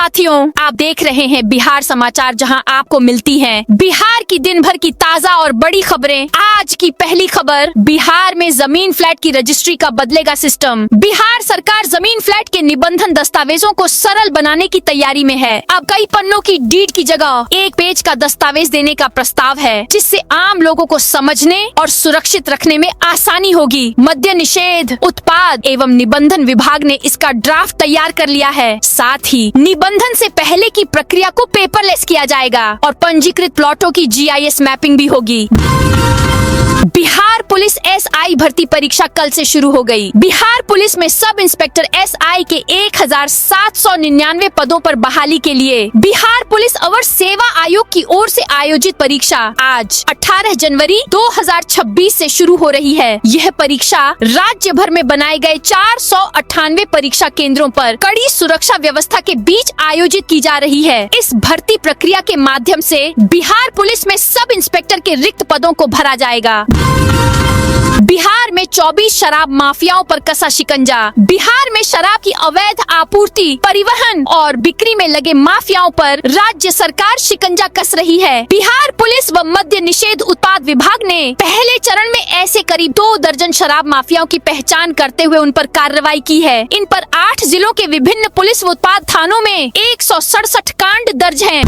साथियों, आप देख रहे हैं बिहार समाचार, जहां आपको मिलती हैं बिहार की दिन भर की ताजा और बड़ी खबरें। आज की पहली खबर, बिहार में जमीन फ्लैट की रजिस्ट्री का बदलेगा सिस्टम। बिहार सरकार जमीन फ्लैट के निबंधन दस्तावेजों को सरल बनाने की तैयारी में है। अब कई पन्नों की डीड की जगह एक पेज का दस्तावेज देने का प्रस्ताव है, जिससे आम लोगों को समझने और सुरक्षित रखने में आसानी होगी। मद्य निषेध, उत्पाद एवं निबंधन विभाग ने इसका ड्राफ्ट तैयार कर लिया है। साथ ही निबंधन से पहले की प्रक्रिया को पेपरलेस किया जाएगा और पंजीकृत प्लॉटों की GIS मैपिंग भी होगी। बिहार पुलिस SI भर्ती परीक्षा कल से शुरू हो गई। बिहार पुलिस में सब इंस्पेक्टर SI के 1799 पदों पर बहाली के लिए बिहार पुलिस अवर सेवा आयोग की ओर से आयोजित परीक्षा आज 18 जनवरी 2026 से शुरू हो रही है। यह परीक्षा राज्य भर में बनाए गए 498 परीक्षा केंद्रों पर कड़ी सुरक्षा व्यवस्था के बीच आयोजित की जा रही है। इस भर्ती प्रक्रिया के माध्यम से बिहार पुलिस में सब इंस्पेक्टर के रिक्त पदों को भरा जाएगा। बिहार में 24 शराब माफियाओं पर कसा शिकंजा। बिहार में शराब की अवैध आपूर्ति, परिवहन और बिक्री में लगे माफियाओं पर राज्य सरकार शिकंजा कस रही है। बिहार पुलिस व मद्य निषेध उत्पाद विभाग ने पहले चरण में ऐसे करीब 2 दर्जन शराब माफियाओं की पहचान करते हुए उन पर कार्रवाई की है। इन पर 8 जिलों के विभिन्न पुलिस व उत्पाद थानों में 167 कांड दर्ज हैं।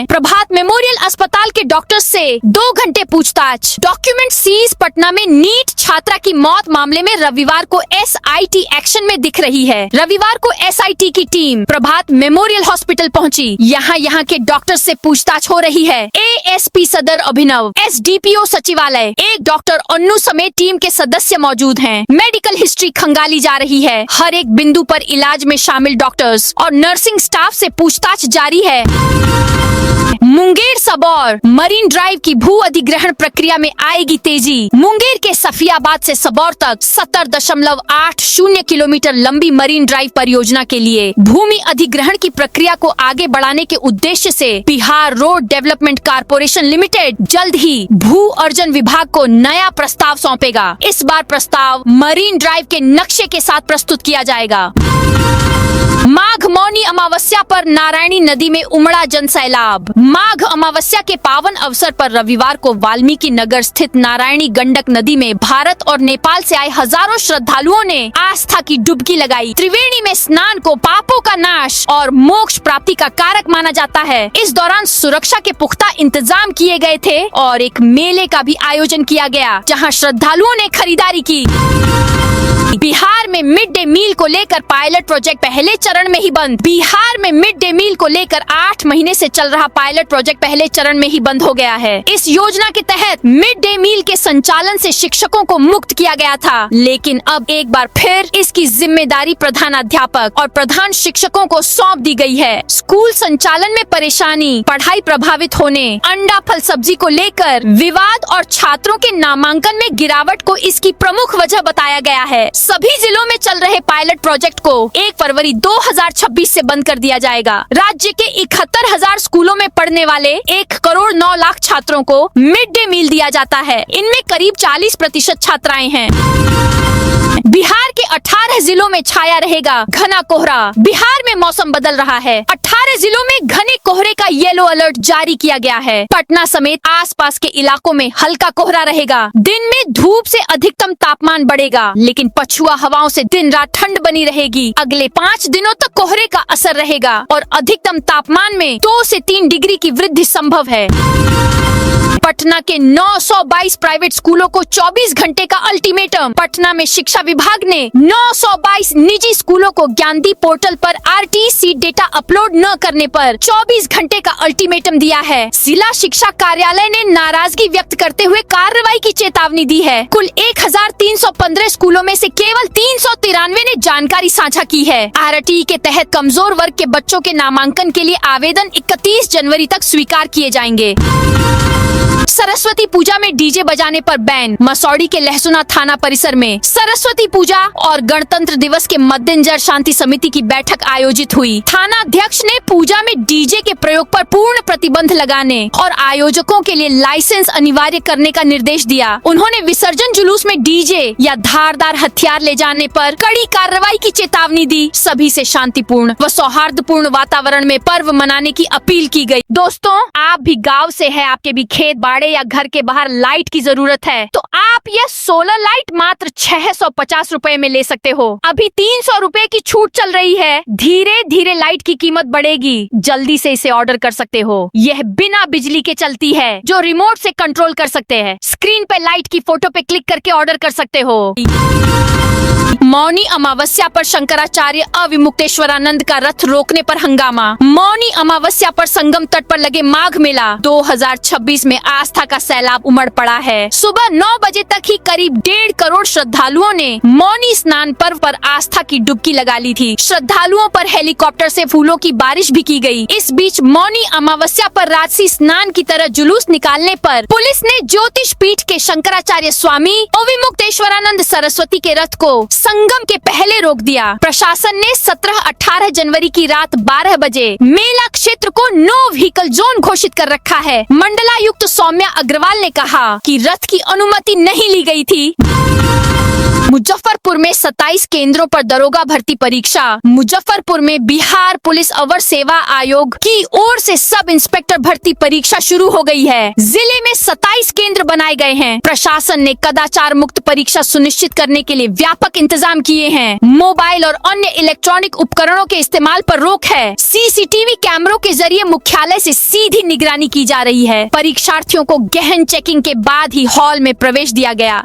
प्रभात मेमोरियल अस्पताल के डॉक्टर से 2 घंटे पूछताछ। Document seize. पटना में नीट छात्रा की मौत मामले में रविवार को SIT एक्शन में दिख रही है। रविवार को SIT की टीम प्रभात मेमोरियल हॉस्पिटल पहुंची। यहाँ के डॉक्टर से पूछताछ हो रही है। ASP सदर अभिनव, SDPO सचिवालय, एक डॉक्टर अन्नू समेत टीम के सदस्य मौजूद हैं। मेडिकल हिस्ट्री खंगाली जा रही है। हर एक बिंदु पर इलाज में शामिल डॉक्टर्स और नर्सिंग स्टाफ से पूछताछ जारी है। मुंगेर सबौर मरीन ड्राइव की भू अधिग्रहण प्रक्रिया में आएगी तेजी। मुंगेर के सफियाबाद से सबौर तक 70.80 किलोमीटर लंबी मरीन ड्राइव परियोजना के लिए भूमि अधिग्रहण की प्रक्रिया को आगे बढ़ाने के उद्देश्य से Bihar road development corporation limited जल्द ही भू अर्जन विभाग को नया प्रस्ताव सौंपेगा। इस बार प्रस्ताव मरीन ड्राइव के नक्शे के साथ प्रस्तुत किया जाएगा। माघ मौनी अमावस्या पर नारायणी नदी में उमड़ा जन सैलाब। माघ अमावस्या के पावन अवसर पर रविवार को वाल्मीकि नगर स्थित नारायणी गंडक नदी में भारत और नेपाल से आए हजारों श्रद्धालुओं ने आस्था की डुबकी लगाई। त्रिवेणी में स्नान को पापों का नाश और मोक्ष प्राप्ति का कारक माना जाता है। इस दौरान सुरक्षा के पुख्ता इंतजाम किए गए थे और एक मेले का भी आयोजन किया गया, जहां श्रद्धालुओं ने खरीदारी की। बिहार में मिड डे मील को लेकर पायलट प्रोजेक्ट पहले चरण में ही बंद। बिहार में मिड डे मील को लेकर 8 महीने से चल रहा पायलट प्रोजेक्ट पहले चरण में ही बंद हो गया है। इस योजना के तहत मिड डे मील के संचालन से शिक्षकों को मुक्त किया गया था, लेकिन अब एक बार फिर इसकी जिम्मेदारी प्रधानाध्यापक और प्रधान शिक्षकों को सौंप दी गई है। स्कूल संचालन में परेशानी, पढ़ाई प्रभावित होने, अंडा फल सब्जी को लेकर विवाद और छात्रों के नामांकन में गिरावट को इसकी प्रमुख वजह बताया गया है। सभी जिलों में चल रहे पायलट प्रोजेक्ट को 1 फरवरी 2026 से बंद कर दिया जाएगा। राज्य के 71,000 स्कूलों में पढ़ने वाले 1 करोड़ 9 लाख छात्रों को मिड डे मील दिया जाता है। इनमें करीब 40% छात्राएं हैं। बिहार के 18 जिलों में छाया रहेगा घना कोहरा। बिहार में मौसम बदल रहा है। 18 जिलों में घने कोहरे का येलो अलर्ट जारी किया गया है। पटना समेत आसपास के इलाकों में हल्का कोहरा रहेगा। दिन में धूप से अधिकतम तापमान बढ़ेगा, लेकिन पछुआ हवाओं से दिन रात ठंड बनी रहेगी। अगले 5 दिनों तक कोहरे का असर रहेगा और अधिकतम तापमान में 2 से 3 डिग्री की वृद्धि संभव है। पटना के 922 प्राइवेट स्कूलों को 24 घंटे का अल्टीमेटम। पटना में शिक्षा विभाग ने 922 निजी स्कूलों को ज्ञानदीप पोर्टल पर RTC डेटा अपलोड न करने पर 24 घंटे का अल्टीमेटम दिया है। जिला शिक्षा कार्यालय ने नाराजगी व्यक्त करते हुए कार्रवाई की चेतावनी दी है। कुल 1315 स्कूलों में से केवल 393 ने जानकारी साझा की है। RTE के तहत कमजोर वर्ग के बच्चों के नामांकन के लिए आवेदन 31 जनवरी तक स्वीकार किए जाएंगे। सरस्वती पूजा में डीजे बजाने पर बैन। मसौड़ी के लहसुना थाना परिसर में सरस्वती पूजा और गणतंत्र दिवस के मद्देनजर शांति समिति की बैठक आयोजित हुई। थाना अध्यक्ष ने पूजा में डीजे के प्रयोग पर पूर्ण प्रतिबंध लगाने और आयोजकों के लिए लाइसेंस अनिवार्य करने का निर्देश दिया। उन्होंने विसर्जन जुलूस में डीजे या धारदार हथियार ले जाने पर कड़ी कार्रवाई की चेतावनी दी। सभी से शांतिपूर्ण व सौहार्दपूर्ण वातावरण में पर्व मनाने की अपील की गई। दोस्तों, आप भी गांव से है, आपके भी खेत बाड़े या घर के बाहर लाइट की जरूरत है, तो आप यह सोलर लाइट मात्र 650 रुपए में ले सकते हो। अभी 300 रुपए की छूट चल रही है। धीरे धीरे लाइट की कीमत बढ़ेगी। जल्दी से इसे ऑर्डर कर सकते हो। यह बिना बिजली के चलती है, जो रिमोट से कंट्रोल कर सकते हैं। स्क्रीन पे लाइट की फोटो पे क्लिक करके ऑर्डर कर सकते हो। मौनी अमावस्या पर शंकराचार्य अविमुक्तेश्वरानंद का रथ रोकने पर हंगामा। मौनी अमावस्या पर संगम तट पर लगे माघ मेला 2026 में आस्था का सैलाब उमड़ पड़ा है। सुबह 9 बजे तक ही करीब 1.5 करोड़ श्रद्धालुओं ने मौनी स्नान पर्व पर आस्था की डुबकी लगा ली थी। श्रद्धालुओं पर हेलीकॉप्टर से फूलों की बारिश भी की गई। इस बीच मौनी अमावस्या पर राजसी स्नान की तरह जुलूस निकालने पर पुलिस ने ज्योतिष पीठ के शंकराचार्य स्वामी अविमुक्तेश्वरानंद सरस्वती के रथ को संगम के पहले रोक दिया। प्रशासन ने 17-18 जनवरी की रात 12 बजे मेला क्षेत्र को नो व्हीकल जोन घोषित कर रखा है। मंडलायुक्त सौम्या अग्रवाल ने कहा कि रथ की अनुमति नहीं ली गई थी। मुजफ्फरपुर में 27 केंद्रों पर दरोगा भर्ती परीक्षा। मुजफ्फरपुर में बिहार पुलिस अवर सेवा आयोग की ओर से सब इंस्पेक्टर भर्ती परीक्षा शुरू हो गई है। जिले में 27 केंद्र बनाए गए हैं। प्रशासन ने कदाचार मुक्त परीक्षा सुनिश्चित करने के लिए व्यापक इंतजाम किए हैं। मोबाइल और अन्य इलेक्ट्रॉनिक उपकरणों के इस्तेमाल पर रोक है। सीसीटीवी कैमरों के जरिए मुख्यालय से सीधी निगरानी की जा रही है। परीक्षार्थियों को गहन चेकिंग के बाद ही हॉल में प्रवेश दिया गया।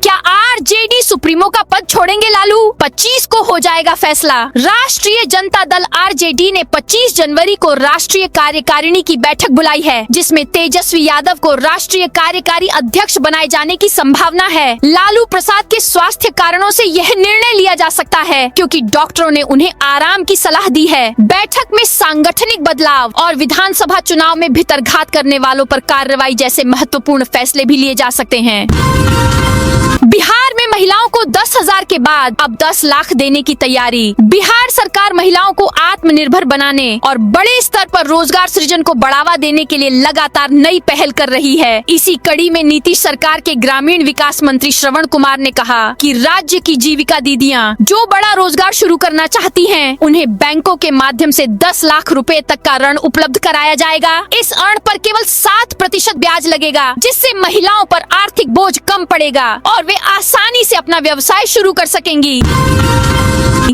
क्या आरजेडी सुप्रीमो का पद छोड़ेंगे लालू? 25 को हो जाएगा फैसला। राष्ट्रीय जनता दल आरजेडी ने 25 जनवरी को राष्ट्रीय कार्यकारिणी की बैठक बुलाई है, जिसमें तेजस्वी यादव को राष्ट्रीय कार्यकारी अध्यक्ष बनाए जाने की संभावना है। लालू प्रसाद के स्वास्थ्य कारणों से यह निर्णय लिया जा सकता है, क्योंकि डॉक्टरों ने उन्हें आराम की सलाह दी है। बैठक में सांगठनिक बदलाव और विधानसभा चुनाव में भितरघात करने वालों पर कार्रवाई जैसे महत्वपूर्ण फैसले भी लिए जा सकते हैं। बिहार में महिलाओं को 10,000 के बाद अब 10 लाख देने की तैयारी। बिहार सरकार महिलाओं को आत्मनिर्भर बनाने और बड़े स्तर पर रोजगार सृजन को बढ़ावा देने के लिए लगातार नई पहल कर रही है। इसी कड़ी में नीतीश सरकार के ग्रामीण विकास मंत्री श्रवण कुमार ने कहा कि राज्य की जीविका दीदियां जो बड़ा रोजगार शुरू करना चाहती हैं, उन्हें बैंकों के माध्यम से 10 लाख रुपए तक का ऋण उपलब्ध कराया जाएगा। इस ऋण पर केवल 7% ब्याज लगेगा, जिससे महिलाओं पर आर्थिक बोझ कम पड़ेगा और वे आसानी से अपना व्यवसाय शुरू कर सकेंगी।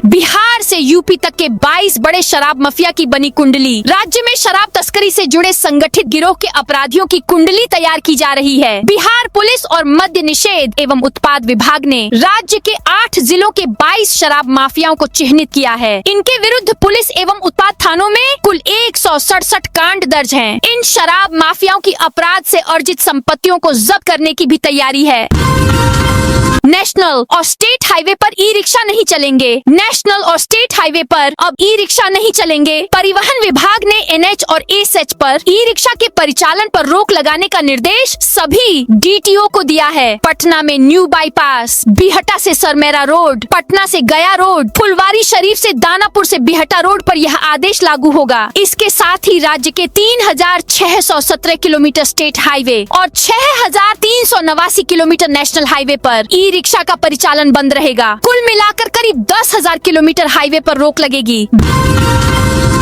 बिहार से यूपी तक के 22 बड़े शराब माफिया की बनी कुंडली। राज्य में शराब तस्करी से जुड़े संगठित गिरोह के अपराधियों की कुंडली तैयार की जा रही है। बिहार पुलिस और मद्य निषेध एवं उत्पाद विभाग ने राज्य के 8 जिलों के 22 शराब माफियाओं को चिन्हित किया है। इनके विरुद्ध पुलिस एवं उत्पाद थानों में कुल 167 कांड दर्ज हैं। इन शराब माफियाओं की अपराध से अर्जित संपत्तियों को जब्त करने की भी तैयारी है। नेशनल और स्टेट हाईवे पर ई रिक्शा नहीं चलेंगे। नेशनल और स्टेट हाईवे पर अब ई रिक्शा नहीं चलेंगे। परिवहन विभाग ने एनएच और एसएच पर ई रिक्शा के परिचालन पर रोक लगाने का निर्देश सभी डीटीओ को दिया है। पटना में न्यू बाईपास, बिहटा से सरमेरा रोड, पटना से गया रोड, फुलवारी शरीफ से दानापुर से बिहटा रोड पर यह आदेश लागू होगा। इसके साथ ही राज्य के 3,617 किलोमीटर स्टेट हाईवे और 6,389 किलोमीटर नेशनल हाईवे पर ई रिक्शा का परिचालन बंद रहेगा। कुल मिलाकर करीब 10,000 किलोमीटर हाईवे पर रोक लगेगी।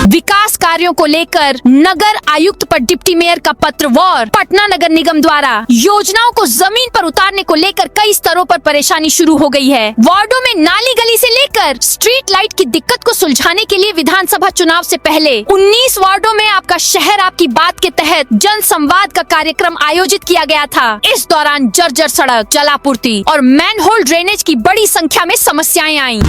विकास कार्यों को लेकर नगर आयुक्त पर डिप्टी मेयर का पत्र वॉर। पटना नगर निगम द्वारा योजनाओं को जमीन पर उतारने को लेकर कई स्तरों पर परेशानी शुरू हो गई है। वार्डों में नाली गली से लेकर स्ट्रीट लाइट की दिक्कत को सुलझाने के लिए विधानसभा चुनाव से पहले 19 वार्डों में आपका शहर आपकी बात के तहत जन संवाद का कार्यक्रम आयोजित किया गया था। इस दौरान जर्जर सड़क, जलापूर्ति और मैनहोल ड्रेनेज की बड़ी संख्या में समस्याएं आईं।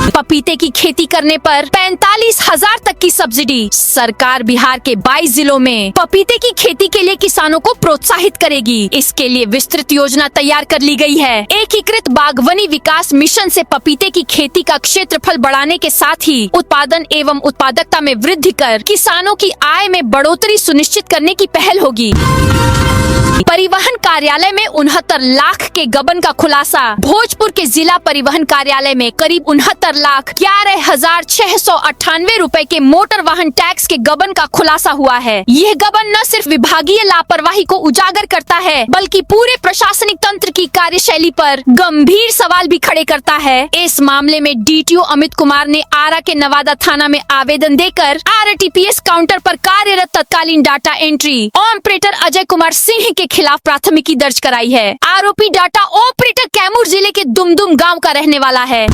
पपीते की खेती करने पर 45,000 तक की सब्सिडी। सरकार बिहार के 22 जिलों में पपीते की खेती के लिए किसानों को प्रोत्साहित करेगी। इसके लिए विस्तृत योजना तैयार कर ली गई है। एकीकृत बागवानी विकास मिशन से पपीते की खेती का क्षेत्रफल बढ़ाने के साथ ही उत्पादन एवं उत्पादकता में वृद्धि कर किसानों की आय में बढ़ोतरी सुनिश्चित करने की पहल होगी। परिवहन कार्यालय में 69 लाख के गबन का खुलासा। भोजपुर के जिला परिवहन कार्यालय में करीब 69,11,698 रुपए के मोटर वाहन टैक्स के गबन का खुलासा हुआ है। यह गबन न सिर्फ विभागीय लापरवाही को उजागर करता है, बल्कि पूरे प्रशासनिक तंत्र की कार्यशैली पर गंभीर सवाल भी खड़े करता है। इस मामले में डीटीओ अमित कुमार ने आरा के नवादा थाना में आवेदन देकर आरटीपीएस काउंटर पर कार्यरत तत्कालीन data entry operator Ajay Kumar Singh के खिलाफ प्राथमिकी दर्ज कराई है। आरोपी डाटा ऑपरेटर कैमूर जिले के दुमदुम गांव का रहने वाला है।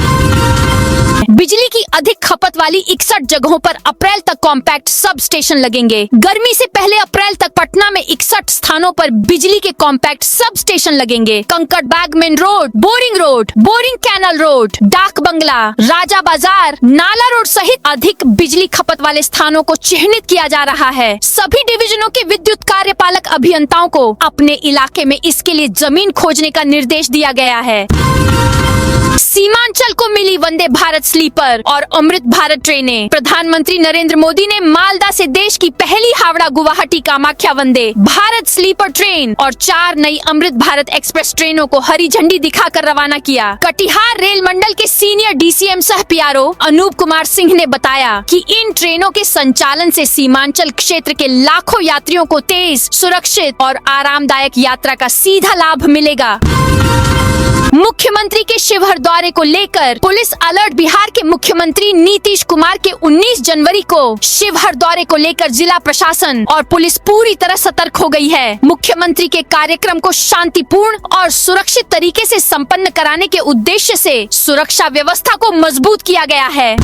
बिजली की अधिक खपत वाली 61 जगहों पर अप्रैल तक कॉम्पैक्ट सब स्टेशन लगेंगे। गर्मी से पहले अप्रैल तक पटना में 61 स्थानों पर बिजली के कॉम्पैक्ट सब स्टेशन लगेंगे। Kankarbagh main road, Boring canal road, Dak Bungalow, राजा बाजार, नाला रोड सहित अधिक बिजली खपत वाले स्थानों को चिन्हित किया जा रहा है। सभी डिवीजनों के विद्युत कार्यपालक अभियंताओं को अपने इलाके में इसके लिए जमीन खोजने का निर्देश दिया गया है। सीमांचल को मिली वंदे भारत स्लीपर और अमृत भारत ट्रेनें। प्रधानमंत्री नरेंद्र मोदी ने मालदा से देश की पहली हावड़ा गुवाहाटी कामाख्या वंदे भारत स्लीपर ट्रेन और 4 नई अमृत भारत एक्सप्रेस ट्रेनों को हरी झंडी दिखाकर रवाना किया। कटिहार रेल मंडल के सीनियर डीसीएम सह पीआरओ अनूप कुमार सिंह ने बताया कि इन ट्रेनों के संचालन से सीमांचल क्षेत्र के लाखों यात्रियों को तेज, सुरक्षित और आरामदायक यात्रा का सीधा लाभ मिलेगा। मुख्यमंत्री के शिवहर दौरे को लेकर पुलिस अलर्ट। बिहार के मुख्यमंत्री नीतीश कुमार के 19 जनवरी को शिवहर दौरे को लेकर जिला प्रशासन और पुलिस पूरी तरह सतर्क हो गई है। मुख्यमंत्री के कार्यक्रम को शांतिपूर्ण और सुरक्षित तरीके से संपन्न कराने के उद्देश्य से सुरक्षा व्यवस्था को मजबूत किया गया है।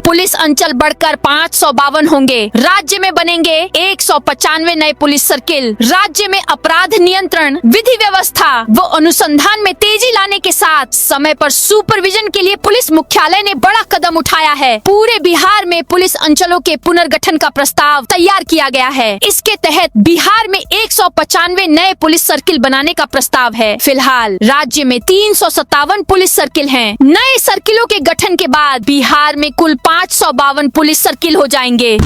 पुलिस अंचल बढ़कर 552 होंगे। राज्य में बनेंगे 195 नए पुलिस सर्किल। राज्य में अपराध नियंत्रण, विधि व्यवस्था व अनुसंधान में तेजी लाने के साथ समय पर सुपरविजन के लिए पुलिस मुख्यालय ने बड़ा कदम उठाया है। पूरे बिहार में पुलिस अंचलों के पुनर्गठन का प्रस्ताव तैयार किया गया है। इसके तहत बिहार में 195 नए पुलिस सर्किल बनाने का प्रस्ताव है। फिलहाल राज्य में 357 पुलिस सर्किल हैं। नए सर्किलों के गठन के बाद बिहार में कुल 552 पुलिस सर्किल हो जाएंगे।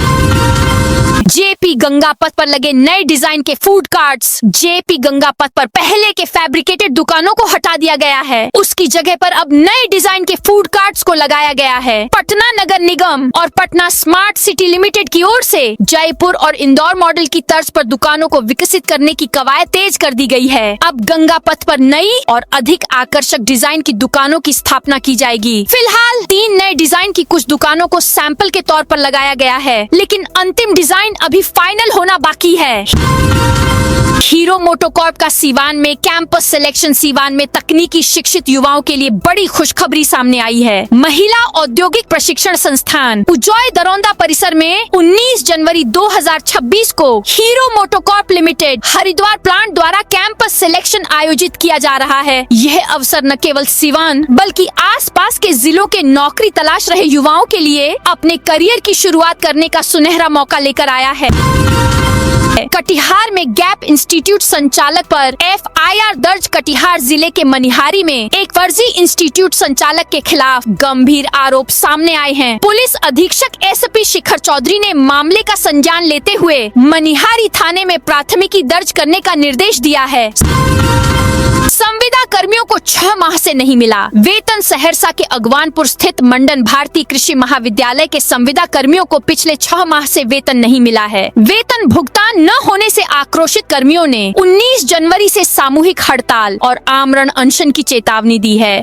जेपी गंगा पथ पर लगे नए डिजाइन के फूड कार्ट्स। जेपी गंगा पथ पर पहले के फैब्रिकेटेड दुकानों को हटा दिया गया है। उसकी जगह पर अब नए डिजाइन के फूड कार्ट्स को लगाया गया है। पटना नगर निगम और पटना स्मार्ट सिटी लिमिटेड की ओर से जयपुर और इंदौर मॉडल की तर्ज पर दुकानों को विकसित करने की कवायद तेज कर दी गई है। अब गंगा पथ पर नई और अधिक आकर्षक डिजाइन की दुकानों की स्थापना की जाएगी। फिलहाल 3 नए डिजाइन की कुछ दुकानों को सैंपल के तौर पर लगाया गया है, लेकिन अंतिम डिजाइन अभी फाइनल होना बाकी है। हीरो मोटोकॉर्प का सीवान में कैंपस सिलेक्शन। सीवान में तकनीकी शिक्षित युवाओं के लिए बड़ी खुशखबरी सामने आई है। महिला औद्योगिक प्रशिक्षण संस्थान उजॉय दरौंदा परिसर में 19 जनवरी 2026 को hero MotoCorp limited Haridwar plant द्वारा कैंपस सिलेक्शन आयोजित किया जा रहा है। यह अवसर न केवल सीवान बल्कि आसपास के जिलों के नौकरी तलाश रहे युवाओं के लिए अपने करियर की शुरुआत करने का सुनहरा मौका लेकर आया है। कटिहार में गैप इंस्टीट्यूट संचालक पर एफआईआर दर्ज। कटिहार जिले के मनिहारी में एक फर्जी इंस्टीट्यूट संचालक के खिलाफ गंभीर आरोप सामने आए हैं। पुलिस अधीक्षक एसपी शिखर चौधरी ने मामले का संज्ञान लेते हुए मनिहारी थाने में प्राथमिकी दर्ज करने का निर्देश दिया है। संविदा कर्मियों को 6 माह से नहीं मिला वेतन। सहरसा के अगवानपुर स्थित मंडन भारती कृषि महाविद्यालय के संविदा कर्मियों को पिछले 6 माह से वेतन नहीं मिला है। वेतन भुगतान न होने से आक्रोशित कर्मियों ने 19 जनवरी से सामूहिक हड़ताल और आमरण अनशन की चेतावनी दी है।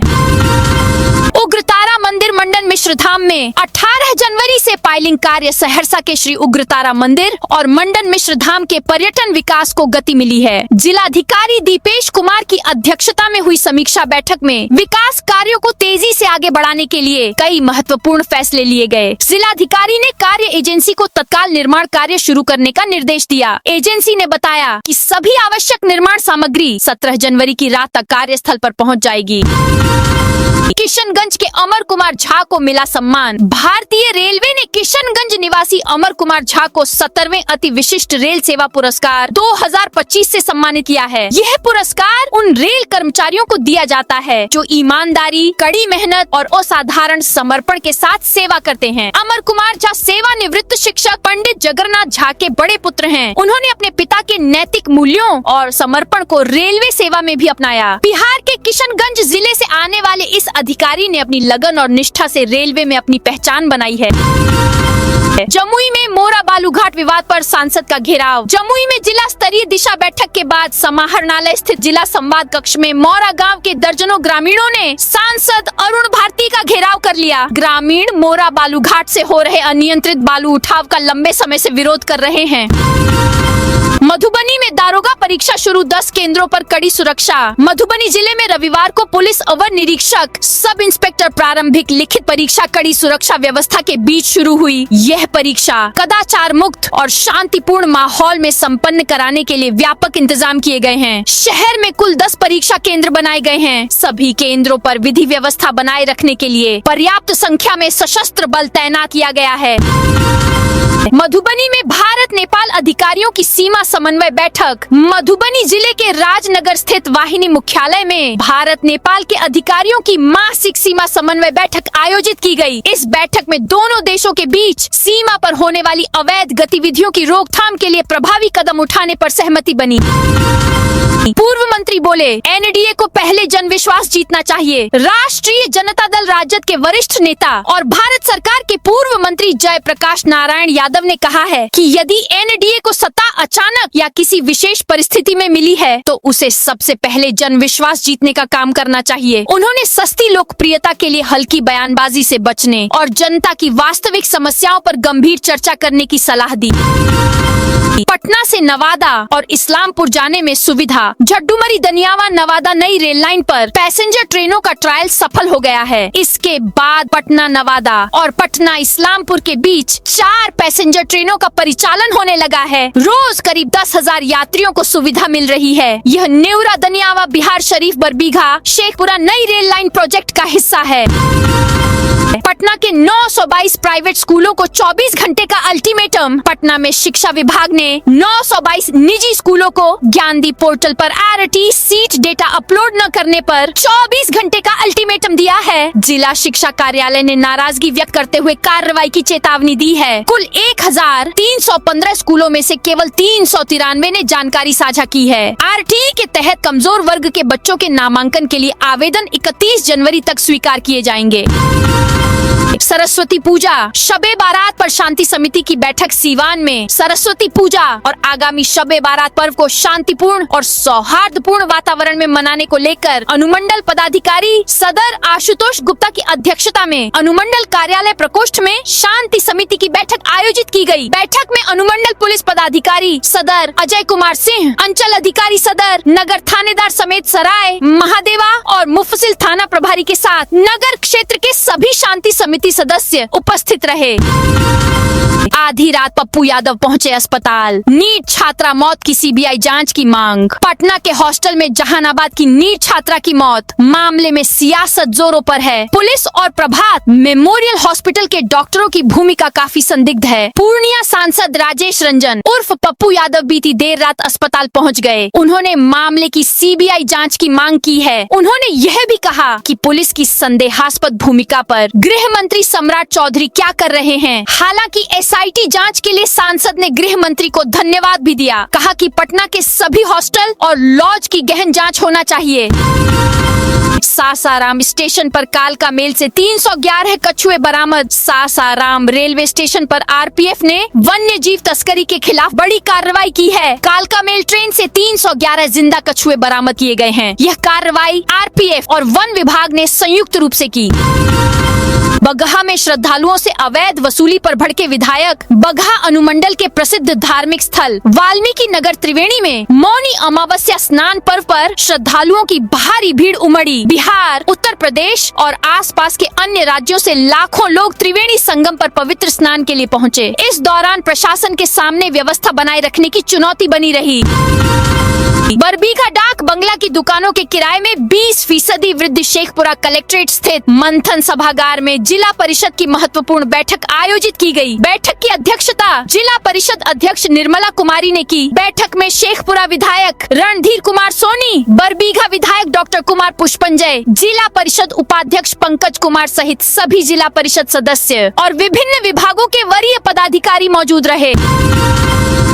उग्रतारा मंदिर मंडन मिश्र धाम में 18 जनवरी से पाइलिंग कार्य। सहरसा के श्री उग्रतारा मंदिर और मंडन मिश्र धाम के पर्यटन विकास को गति मिली है। जिलाधिकारी दीपेश कुमार की अध्यक्षता में हुई समीक्षा बैठक में विकास कार्यों को तेजी से आगे बढ़ाने के लिए कई महत्वपूर्ण फैसले लिए गए। जिलाधिकारी ने कार्य एजेंसी को तत्काल निर्माण कार्य शुरू करने का निर्देश दिया। एजेंसी ने बताया कि सभी आवश्यक निर्माण सामग्री 17 जनवरी की रात तक कार्यस्थल पर पहुंच जाएगी। किशनगंज के अमर कुमार झा को मिला सम्मान। भारतीय रेलवे ने किशनगंज निवासी अमर कुमार झा को 17वें अति विशिष्ट रेल सेवा पुरस्कार 2025 से सम्मानित किया है। यह पुरस्कार उन रेल कर्मचारियों को दिया जाता है जो ईमानदारी, कड़ी मेहनत और असाधारण समर्पण के साथ सेवा करते हैं। अमर कुमार झा सेवानिवृत्त शिक्षक पंडित जगन्नाथ झा के बड़े पुत्र हैं। उन्होंने अपने पिता के नैतिक मूल्यों और समर्पण को रेलवे सेवा में भी अपनाया। बिहार के किशनगंज जिले से आने वाले इस अधिकारी ने अपनी लगन और निष्ठा से रेलवे में अपनी पहचान बनाई है। जमुई में मोरा बालूघाट विवाद पर सांसद का घेराव। जमुई में जिला स्तरीय दिशा बैठक के बाद समाहरणालय स्थित जिला संवाद कक्ष में मोरा गांव के दर्जनों ग्रामीणों ने सांसद अरुण भारती का घेराव कर लिया। ग्रामीण मोरा बालूघाट से हो रहे अनियंत्रित बालू उठाव का लंबे समय से विरोध कर रहे हैं। मधुबनी में दारोगा परीक्षा शुरू, 10 केंद्रों पर कड़ी सुरक्षा। मधुबनी जिले में रविवार को पुलिस अवर निरीक्षक सब इंस्पेक्टर प्रारंभिक लिखित परीक्षा कड़ी सुरक्षा व्यवस्था के बीच शुरू हुई। यह परीक्षा कदाचार मुक्त और शांतिपूर्ण माहौल में संपन्न कराने के लिए व्यापक इंतजाम किए गए हैं। शहर में कुल 10 परीक्षा केंद्र बनाए गए हैं। सभी केंद्रों पर विधि व्यवस्था बनाए रखने के लिए पर्याप्त संख्या में सशस्त्र बल तैनात किया गया है। मधुबनी में भारत नेपाल अधिकारियों की सीमा समन्वय बैठक। मधुबनी जिले के राजनगर स्थित वाहिनी मुख्यालय में भारत नेपाल के अधिकारियों की मासिक सीमा समन्वय बैठक आयोजित की गई। इस बैठक में दोनों देशों के बीच सीमा पर होने वाली अवैध गतिविधियों की रोकथाम के लिए प्रभावी कदम उठाने पर सहमति बनी। पूर्व मंत्री बोले, एनडीए को पहले जन विश्वास जीतना चाहिए। राष्ट्रीय जनता दल राजद के वरिष्ठ नेता और भारत सरकार के पूर्व मंत्री जयप्रकाश नारायण यादव ने कहा है कि यदि एनडीए को सत्ता अचानक या किसी विशेष परिस्थिति में मिली है तो उसे सबसे पहले जन विश्वास जीतने का काम करना चाहिए। उन्होंने सस्ती लोकप्रियता के लिए हल्की बयानबाजी से बचने और जनता की वास्तविक समस्याओं पर गंभीर चर्चा करने की सलाह दी। पटना से नवादा और इस्लामपुर जाने में सुविधा। झड्डूमरी दनियावा नवादा नई रेल लाइन पर पैसेंजर ट्रेनों का ट्रायल सफल हो गया है। इसके बाद पटना नवादा और पटना इस्लामपुर के बीच 4 पैसेंजर ट्रेनों का परिचालन होने लगा है। रोज करीब 10,000 यात्रियों को सुविधा मिल रही है। यह नेवरा दनियावा बिहार शरीफ बरबीघा शेखपुरा नई रेल लाइन प्रोजेक्ट का हिस्सा है। पटना के 922 प्राइवेट स्कूलों को 24 घंटे का अल्टीमेटम। पटना में शिक्षा विभाग ने 922 निजी स्कूलों को ज्ञानदीप पोर्टल पर आरटी सीट डेटा अपलोड न करने पर 24 घंटे का अल्टीमेटम दिया है। जिला शिक्षा कार्यालय ने नाराजगी व्यक्त करते हुए कार्रवाई की चेतावनी दी है। कुल 1315 स्कूलों में से केवल 393 ने जानकारी साझा की है। आरटी के तहत कमजोर वर्ग के बच्चों के नामांकन के लिए आवेदन 31 जनवरी तक स्वीकार किए जाएंगे। सरस्वती पूजा, शबे बारात पर शांति समिति की बैठक सीवान में। सरस्वती पूजा और आगामी शबे बारात पर्व को शांतिपूर्ण और सौहार्दपूर्ण वातावरण में मनाने को लेकर अनुमंडल पदाधिकारी सदर आशुतोष गुप्ता की अध्यक्षता में अनुमंडल कार्यालय प्रकोष्ठ में शांति समिति की बैठक आयोजित की गई। बैठक में अनुमंडल पुलिस पदाधिकारी सदर अजय कुमार सिंह, अंचल अधिकारी सदर, नगर थानेदार समेत सराय, महादेवा और मुफसिल थाना प्रभारी के साथ नगर क्षेत्र के सभी शांति समिति सदस्य उपस्थित रहे। आधी रात पप्पू यादव पहुंचे अस्पताल। नीट छात्रा मौत की सीबीआई जांच की मांग। पटना के हॉस्टल में जहानाबाद की नीट छात्रा की मौत मामले में सियासत जोरों पर है। पुलिस और प्रभात मेमोरियल हॉस्पिटल के डॉक्टरों की भूमिका काफी संदिग्ध है। पूर्णिया सांसद राजेश रंजन उर्फ पप्पू यादव बीती देर रात अस्पताल पहुंच गए। उन्होंने मामले की सीबीआई जांच की मांग की है। उन्होंने यह भी कहा कि पुलिस की संदेहास्पद भूमिका पर गृह मंत्री सम्राट चौधरी क्या कर रहे हैं। हालांकि एसआईटी जांच के लिए सांसद ने गृह मंत्री को धन्यवाद भी दिया। कहा कि पटना के सभी हॉस्टल और लॉज की गहन जांच होना चाहिए। सासाराम स्टेशन पर कालका मेल से 311 कछुए बरामद। सासाराम रेलवे स्टेशन पर आरपीएफ ने वन्य जीव तस्करी के खिलाफ बड़ी कार्रवाई की है। कालका मेल ट्रेन से 311 जिंदा कछुए बरामद किए गए हैं। यह कार्रवाई आरपीएफ और वन विभाग ने संयुक्त रूप से की। बगहा में श्रद्धालुओं से अवैध वसूली पर भड़के विधायक। बगहा अनुमंडल के प्रसिद्ध धार्मिक स्थल वाल्मीकि नगर त्रिवेणी में मौनी अमावस्या स्नान पर्व पर श्रद्धालुओं की भारी भीड़ उमड़ी। बिहार, उत्तर प्रदेश और आसपास के अन्य राज्यों से लाखों लोग त्रिवेणी संगम पर पवित्र स्नान के लिए पहुंचे। इस दौरान प्रशासन के सामने व्यवस्था बनाए रखने की चुनौती बनी रही। बरबीघा डाक बंगला की दुकानों के किराए में 20% वृद्धि। शेखपुरा कलेक्ट्रेट स्थित मंथन सभागार में जिला परिषद की महत्वपूर्ण बैठक आयोजित की गई। बैठक की अध्यक्षता जिला परिषद अध्यक्ष निर्मला कुमारी ने की। बैठक में शेखपुरा विधायक रणधीर कुमार सोनी, बरबीघा विधायक डॉक्टर कुमार पुष्पंजय, जिला परिषद उपाध्यक्ष पंकज कुमार सहित सभी जिला परिषद सदस्य और विभिन्न विभागों के वरीय पदाधिकारी मौजूद रहे।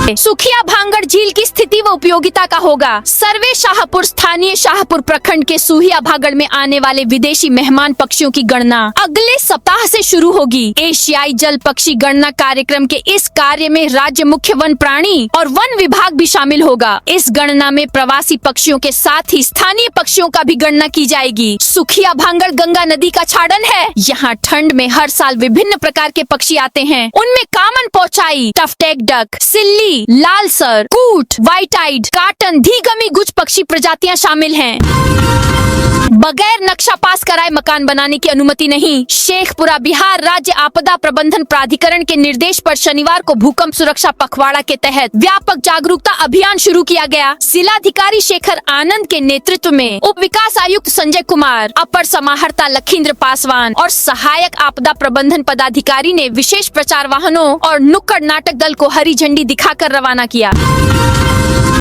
सुखिया भांगड़ झील की स्थिति व उपयोगिता का होगा सर्वे। शाहपुर स्थानीय शाहपुर प्रखंड के सुहिया भागड़ में आने वाले विदेशी मेहमान पक्षियों की गणना अगले सप्ताह से शुरू होगी। एशियाई जल पक्षी गणना कार्यक्रम के इस कार्य में राज्य मुख्य वन प्राणी और वन विभाग भी शामिल होगा। इस गणना में प्रवासी पक्षियों के साथ ही स्थानीय पक्षियों का भी गणना की जाएगी। सुखिया भांगड़ गंगा नदी का छाड़न है। यहाँ ठंड में हर साल विभिन्न प्रकार के पक्षी आते हैं। उनमें कामन पौचाई, टफटेक डक, सिल्ली, लाल सर, कूट, व्हाइट आइड, काटन, धीगमी गुज पक्षी प्रजातियां शामिल हैं। बगैर नक्शा पास कराए मकान बनाने की अनुमति नहीं। शेखपुरा बिहार राज्य आपदा प्रबंधन प्राधिकरण के निर्देश पर शनिवार को भूकंप सुरक्षा पखवाड़ा के तहत व्यापक जागरूकता अभियान शुरू किया गया। जिलाधिकारी शेखर आनंद के नेतृत्व में उप विकास आयुक्त संजय कुमार, अपर समाहर्ता लखींद्र पासवान और सहायक आपदा प्रबंधन पदाधिकारी ने विशेष प्रचार वाहनों और नुक्कड़ नाटक दल को हरी झंडी दिखाकर रवाना किया।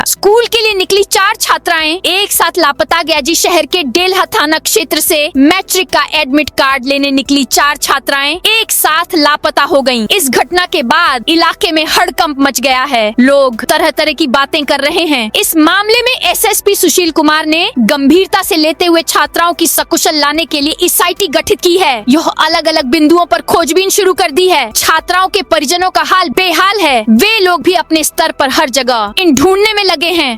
स्कूल के लिए निकली 4 छात्राएं एक साथ लापता। गयाजी शहर के डेल्हा थाना क्षेत्र से मैट्रिक का एडमिट कार्ड लेने निकली 4 छात्राएं एक साथ लापता हो गयीं। इस घटना के बाद इलाके में हड़कंप मच गया है। लोग तरह तरह की बातें कर रहे हैं। इस मामले में एसएसपी सुशील कुमार ने गंभीरता से लेते हुए छात्राओं की सकुशल लाने के लिए एसआईटी गठित की है। यह अलग अलग बिंदुओं पर खोजबीन शुरू कर दी है। छात्राओं के परिजनों का हाल बेहाल है। वे लोग भी अपने स्तर पर हर जगह इन ढूंढने में लगे हैं।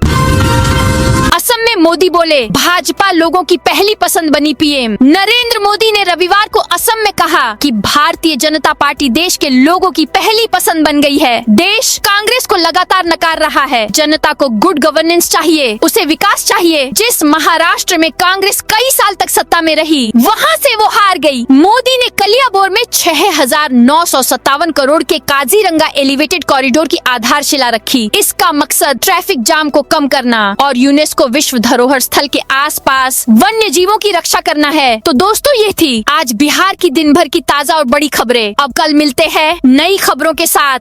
असम में मोदी बोले, भाजपा लोगों की पहली पसंद बनी पीएम। नरेंद्र मोदी ने रविवार को असम में कहा कि भारतीय जनता पार्टी देश के लोगों की पहली पसंद बन गई है। देश कांग्रेस को लगातार नकार रहा है। जनता को गुड गवर्नेंस चाहिए, उसे विकास चाहिए। जिस महाराष्ट्र में कांग्रेस कई साल तक सत्ता में रही, वहाँ से वो हार गई। मोदी ने कलियाबोर में 6,957 करोड़ के काजीरंगा एलिवेटेड कॉरिडोर की आधारशिला रखी। इसका मकसद ट्रैफिक जाम को कम करना और यूनेस्को विश्व धरोहर स्थल के आसपास वन्य जीवों की रक्षा करना है। तो दोस्तों, ये थी आज बिहार की दिन भर की ताजा और बड़ी खबरें। अब कल मिलते हैं नई खबरों के साथ।